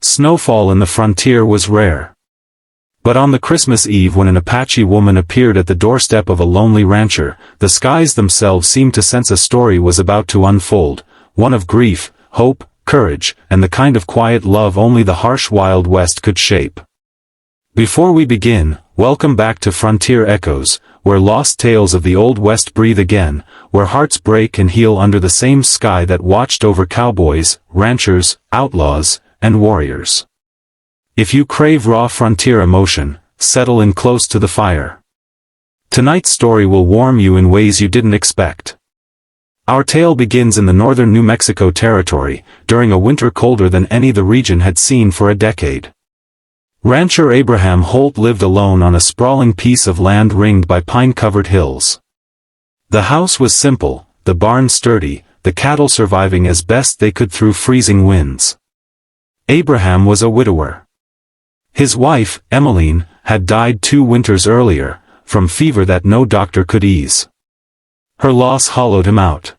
Snowfall in the frontier was rare. But on the Christmas Eve, when an Apache woman appeared at the doorstep of a lonely rancher, the skies themselves seemed to sense a story was about to unfold, one of grief, hope, courage, and the kind of quiet love only the harsh Wild West could shape. Before we begin, welcome back to Frontier Echoes, where lost tales of the Old West breathe again, where hearts break and heal under the same sky that watched over cowboys, ranchers, outlaws, and warriors. If you crave raw frontier emotion, settle in close to the fire. Tonight's story will warm you in ways you didn't expect. Our tale begins in the northern New Mexico territory, during a winter colder than any the region had seen for a decade. Rancher Abraham Holt lived alone on a sprawling piece of land ringed by pine-covered hills. The house was simple, the barn sturdy, the cattle surviving as best they could through freezing winds. Abraham was a widower. His wife, Emmeline, had died 2 winters earlier, from fever that no doctor could ease. Her loss hollowed him out.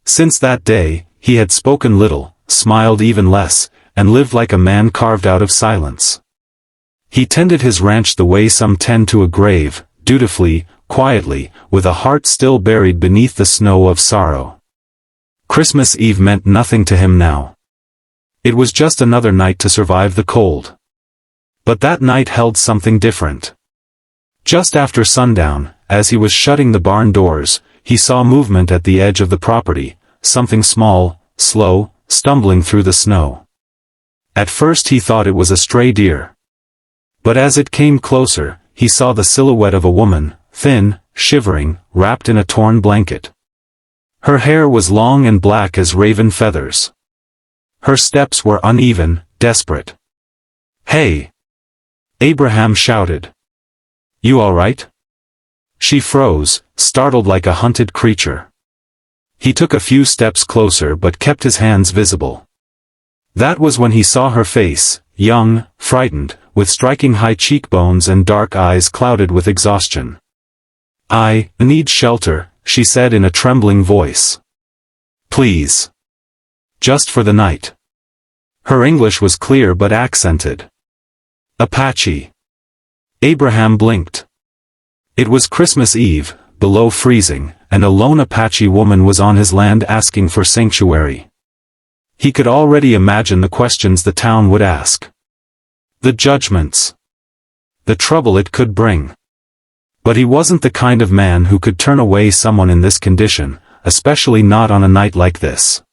Since that day, he had spoken little, smiled even less, and lived like a man carved out of silence. He tended his ranch the way some tend to a grave, dutifully, quietly, with a heart still buried beneath the snow of sorrow. Christmas Eve meant nothing to him now. It was just another night to survive the cold. But that night held something different. Just after sundown, as he was shutting the barn doors, he saw movement at the edge of the property, something small, slow, stumbling through the snow. At first he thought it was a stray deer. But as it came closer, he saw the silhouette of a woman, thin, shivering, wrapped in a torn blanket. Her hair was long and black as raven feathers. Her steps were uneven, desperate. "Hey!" Abraham shouted. "You all right?" She froze, startled like a hunted creature. He took a few steps closer but kept his hands visible. That was when he saw her face, young, frightened, with striking high cheekbones and dark eyes clouded with exhaustion. "I need shelter," she said in a trembling voice. "Please. Just for the night." Her English was clear but accented. "Apache." Abraham blinked. It was Christmas Eve, below freezing, and a lone Apache woman was on his land asking for sanctuary. He could already imagine the questions the town would ask. The judgments. The trouble it could bring. But he wasn't the kind of man who could turn away someone in this condition, especially not on a night like this.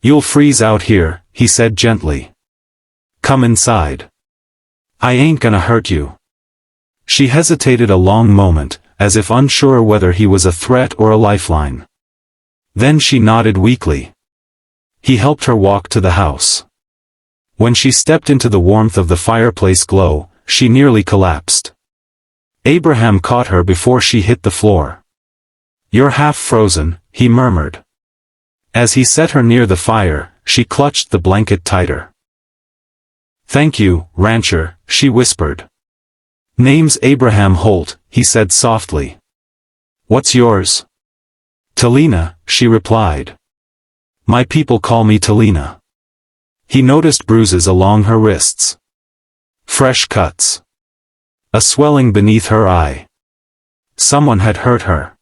"You'll freeze out here," he said gently. "Come inside. I ain't gonna hurt you." She hesitated a long moment, as if unsure whether he was a threat or a lifeline. Then she nodded weakly. He helped her walk to the house. When she stepped into the warmth of the fireplace glow, she nearly collapsed. Abraham caught her before she hit the floor. "You're half frozen," he murmured. As he set her near the fire, she clutched the blanket tighter. "Thank you, rancher," she whispered. "Name's Abraham Holt," he said softly. "What's yours?" "Talina," she replied. "My people call me Talina." He noticed bruises along her wrists. Fresh cuts. A swelling beneath her eye. Someone had hurt her.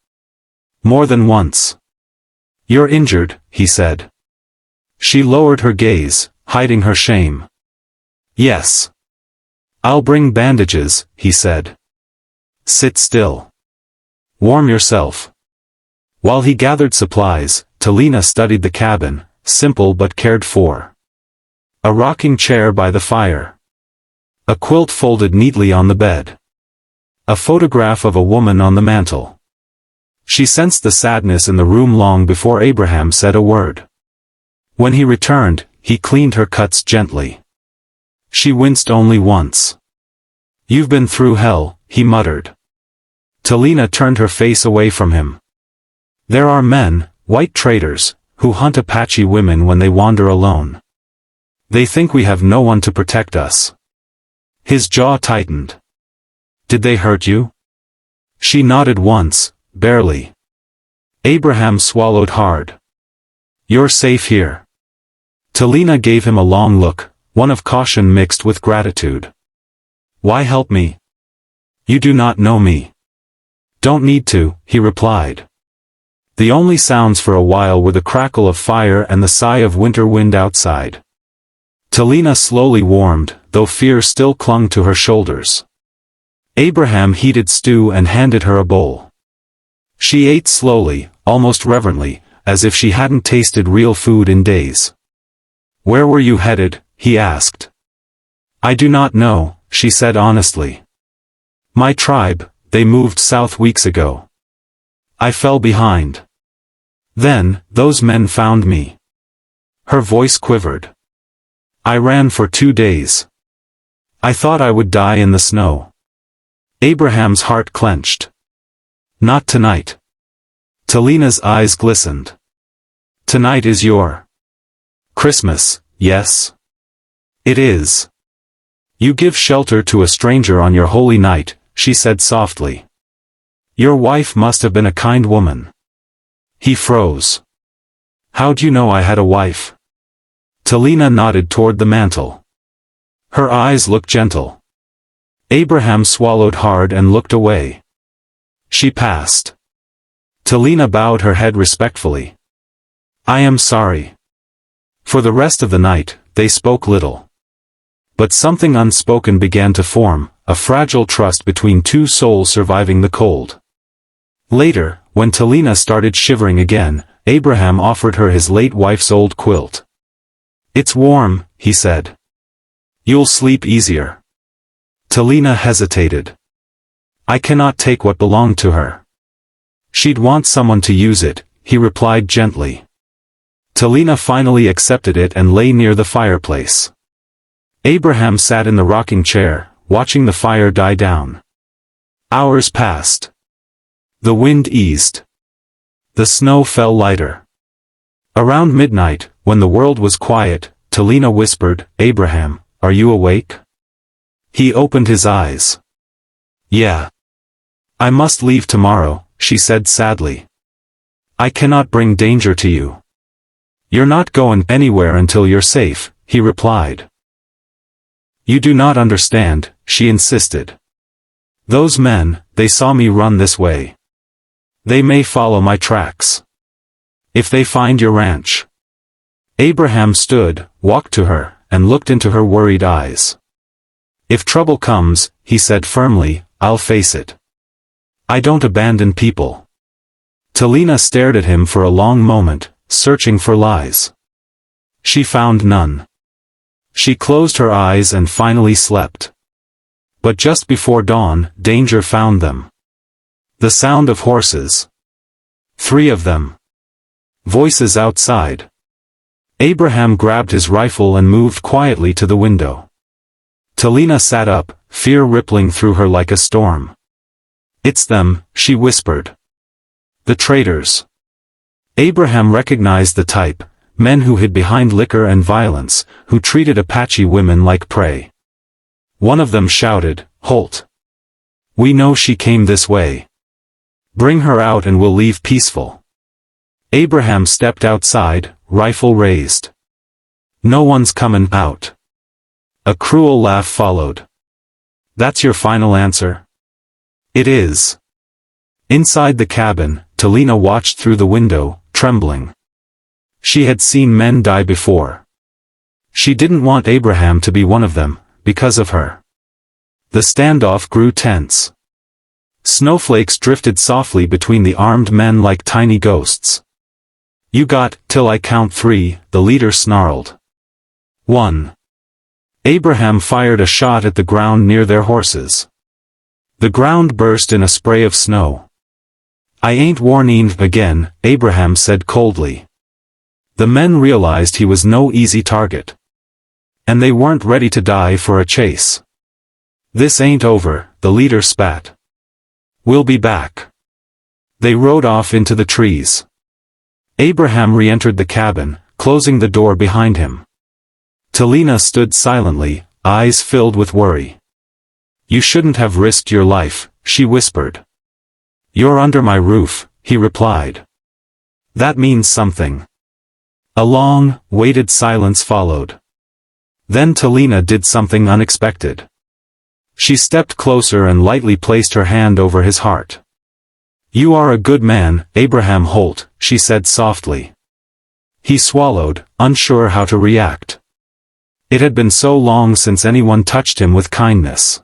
More than once. "You're injured," he said. She lowered her gaze, hiding her shame. "Yes. I'll bring bandages," he said. "Sit still. Warm yourself." While he gathered supplies, Talina studied the cabin, simple but cared for. A rocking chair by the fire. A quilt folded neatly on the bed. A photograph of a woman on the mantel. She sensed the sadness in the room long before Abraham said a word. When he returned, he cleaned her cuts gently. She winced only once. "You've been through hell," he muttered. Talina turned her face away from him. "There are men, white traders, who hunt Apache women when they wander alone. They think we have no one to protect us." His jaw tightened. "Did they hurt you?" She nodded once, barely. Abraham swallowed hard. "You're safe here." Talina gave him a long look, one of caution mixed with gratitude. Why help me? You do not know me. Don't need to, he replied. The only sounds for a while were the crackle of fire and the sigh of winter wind outside. Talina slowly warmed, though fear still clung to her shoulders. Abraham heated stew and handed her a bowl. She ate slowly, almost reverently, as if she hadn't tasted real food in days. Where were you headed? He asked. I do not know, she said honestly. My tribe, they moved south weeks ago. I fell behind. Then, those men found me. Her voice quivered. I ran for 2 days. I thought I would die in the snow. Abraham's heart clenched. Not tonight. Talina's eyes glistened. Tonight is your Christmas, yes? It is. You give shelter to a stranger on your holy night, she said softly. Your wife must have been a kind woman. He froze. How'd you know I had a wife? Talina nodded toward the mantel. Her eyes looked gentle. Abraham swallowed hard and looked away. She passed. Talina bowed her head respectfully. I am sorry. For the rest of the night, they spoke little. But something unspoken began to form, a fragile trust between two souls surviving the cold. Later, when Talina started shivering again, Abraham offered her his late wife's old quilt. It's warm, he said. You'll sleep easier. Talina hesitated. I cannot take what belonged to her. She'd want someone to use it, he replied gently. Talina finally accepted it and lay near the fireplace. Abraham sat in the rocking chair, watching the fire die down. Hours passed. The wind eased. The snow fell lighter. Around midnight, when the world was quiet, Talina whispered, Abraham, are you awake? He opened his eyes. Yeah. I must leave tomorrow, she said sadly. I cannot bring danger to you. You're not going anywhere until you're safe, he replied. You do not understand, she insisted. Those men, they saw me run this way. They may follow my tracks. If they find your ranch. Abraham stood, walked to her, and looked into her worried eyes. If trouble comes, he said firmly, I'll face it. I don't abandon people. Talina stared at him for a long moment, searching for lies. She found none. She closed her eyes and finally slept. But just before dawn, danger found them. The sound of horses. 3 of them. Voices outside. Abraham grabbed his rifle and moved quietly to the window. Talina sat up, fear rippling through her like a storm. It's them, she whispered. The traitors. Abraham recognized the type, men who hid behind liquor and violence, who treated Apache women like prey. One of them shouted, Halt! We know she came this way. Bring her out and we'll leave peaceful. Abraham stepped outside, rifle raised. No one's comin' out. A cruel laugh followed. That's your final answer? It is. Inside the cabin, Talina watched through the window, trembling. She had seen men die before. She didn't want Abraham to be one of them, because of her. The standoff grew tense. Snowflakes drifted softly between the armed men like tiny ghosts. You got, till I count 3, the leader snarled. 1. Abraham fired a shot at the ground near their horses. The ground burst in a spray of snow. I ain't warning again, Abraham said coldly. The men realized he was no easy target. And they weren't ready to die for a chase. This ain't over, the leader spat. We'll be back. They rode off into the trees. Abraham re-entered the cabin, closing the door behind him. Talina stood silently, eyes filled with worry. You shouldn't have risked your life, she whispered. You're under my roof, he replied. That means something. A long, weighted silence followed. Then Talina did something unexpected. She stepped closer and lightly placed her hand over his heart. "You are a good man, Abraham Holt," she said softly. He swallowed, unsure how to react. It had been so long since anyone touched him with kindness.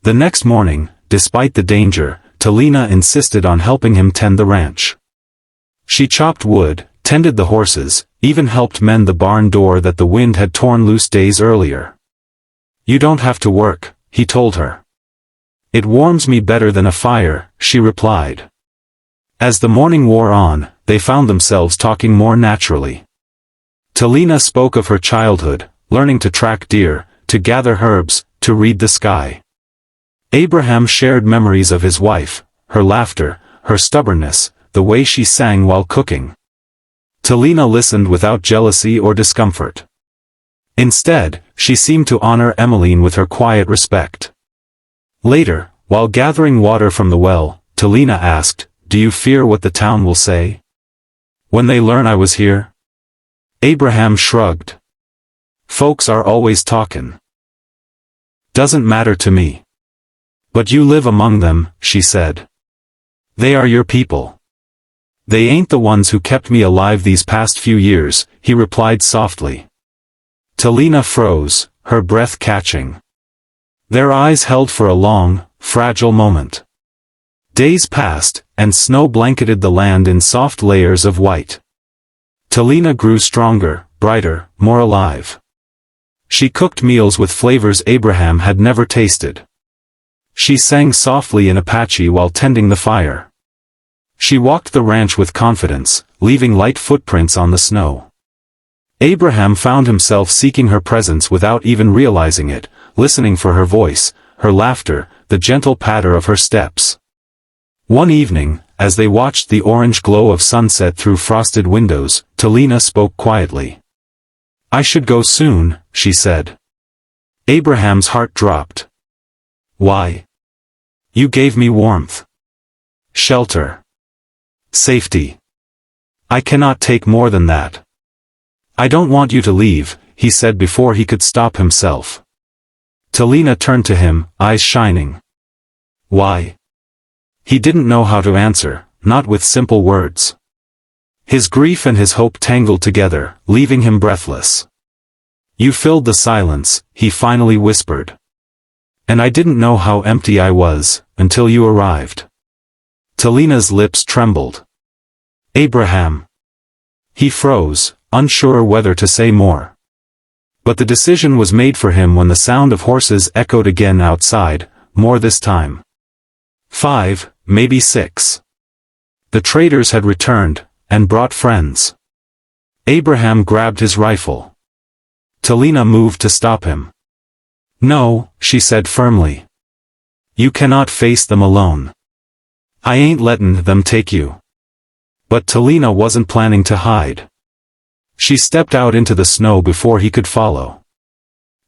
The next morning, despite the danger, Talina insisted on helping him tend the ranch. She chopped wood, tended the horses, even helped mend the barn door that the wind had torn loose days earlier. "You don't have to work," he told her. "It warms me better than a fire," she replied. As the morning wore on, they found themselves talking more naturally. Talina spoke of her childhood, learning to track deer, to gather herbs, to read the sky. Abraham shared memories of his wife, her laughter, her stubbornness, the way she sang while cooking. Talina listened without jealousy or discomfort. Instead, she seemed to honor Emmeline with her quiet respect. Later, while gathering water from the well, Talina asked, "Do you fear what the town will say? When they learn I was here?" Abraham shrugged. "Folks are always talkin'. Doesn't matter to me." "But you live among them," she said. "They are your people." "They ain't the ones who kept me alive these past few years," he replied softly. Talina froze, her breath catching. Their eyes held for a long, fragile moment. Days passed, and snow blanketed the land in soft layers of white. Talina grew stronger, brighter, more alive. She cooked meals with flavors Abraham had never tasted. She sang softly in Apache while tending the fire. She walked the ranch with confidence, leaving light footprints on the snow. Abraham found himself seeking her presence without even realizing it, listening for her voice, her laughter, the gentle patter of her steps. One evening, as they watched the orange glow of sunset through frosted windows, Talina spoke quietly. "I should go soon," she said. Abraham's heart dropped. "Why? You gave me warmth, shelter, safety. I cannot take more than that." "I don't want you to leave," he said before he could stop himself. Talina turned to him, eyes shining. "Why?" He didn't know how to answer, not with simple words. His grief and his hope tangled together, leaving him breathless. "You filled the silence," he finally whispered. "And I didn't know how empty I was, until you arrived." Talina's lips trembled. "Abraham." He froze, unsure whether to say more. But the decision was made for him when the sound of horses echoed again outside, more this time. 5, maybe 6. The traders had returned, and brought friends. Abraham grabbed his rifle. Talina moved to stop him. "No," she said firmly. "You cannot face them alone. I ain't lettin' them take you." But Talina wasn't planning to hide. She stepped out into the snow before he could follow.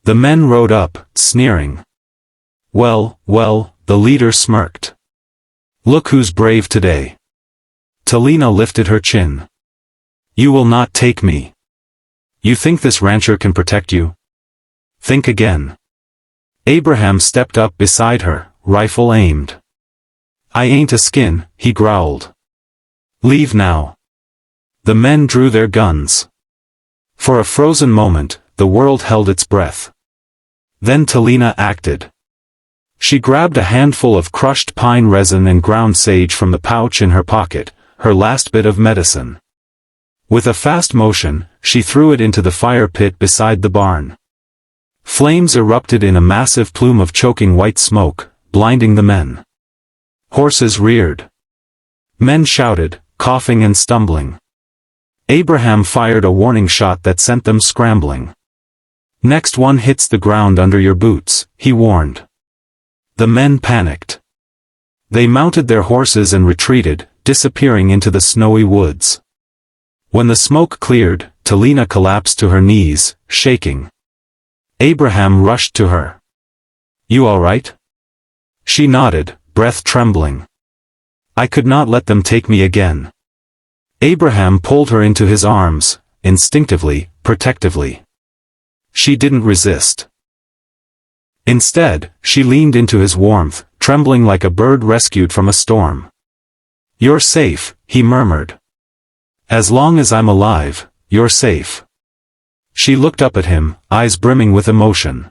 The men rode up, sneering. Well, the leader smirked. "Look who's brave today." Talina lifted her chin. "You will not take me. You think this rancher can protect you? Think again." Abraham stepped up beside her, rifle aimed. "I ain't a skin," he growled. "Leave now." The men drew their guns. For a frozen moment, the world held its breath. Then Talina acted. She grabbed a handful of crushed pine resin and ground sage from the pouch in her pocket, her last bit of medicine. With a fast motion, she threw it into the fire pit beside the barn. Flames erupted in a massive plume of choking white smoke, blinding the men. Horses reared. Men shouted, coughing and stumbling. Abraham fired a warning shot that sent them scrambling. "Next one hits the ground under your boots," he warned. The men panicked. They mounted their horses and retreated, disappearing into the snowy woods. When the smoke cleared, Talina collapsed to her knees, shaking. Abraham rushed to her. "You all right?" She nodded, breath trembling. "I could not let them take me again." Abraham pulled her into his arms, instinctively, protectively. She didn't resist. Instead, she leaned into his warmth, trembling like a bird rescued from a storm. "You're safe," he murmured. "As long as I'm alive, you're safe." She looked up at him, eyes brimming with emotion.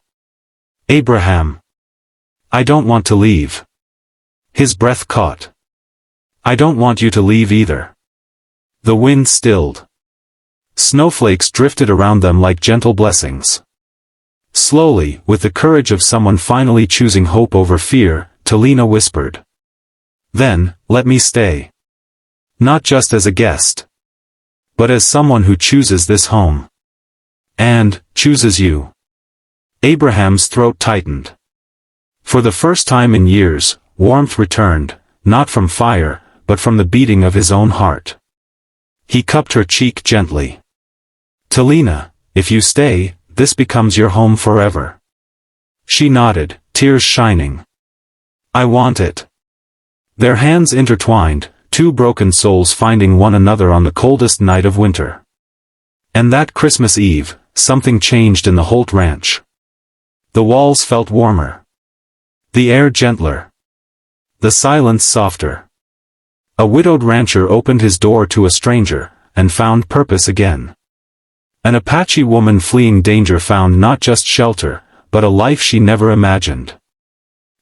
"Abraham. I don't want to leave." His breath caught. "I don't want you to leave either." The wind stilled. Snowflakes drifted around them like gentle blessings. Slowly, with the courage of someone finally choosing hope over fear, Talina whispered. "Then, let me stay. Not just as a guest, but as someone who chooses this home. And, chooses you." Abraham's throat tightened. For the first time in years, warmth returned, not from fire, but from the beating of his own heart. He cupped her cheek gently. "Talina, if you stay, this becomes your home forever." She nodded, tears shining. "I want it." Their hands intertwined, two broken souls finding one another on the coldest night of winter. And that Christmas Eve, something changed in the Holt Ranch. The walls felt warmer. The air gentler. The silence softer. A widowed rancher opened his door to a stranger, and found purpose again. An Apache woman fleeing danger found not just shelter, but a life she never imagined.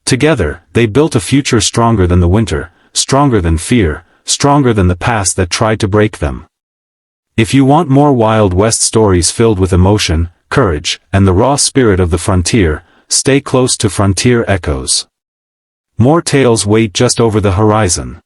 Together, they built a future stronger than the winter, stronger than fear, stronger than the past that tried to break them. If you want more Wild West stories filled with emotion, courage, and the raw spirit of the frontier, stay close to Frontier Echoes. More tales wait just over the horizon.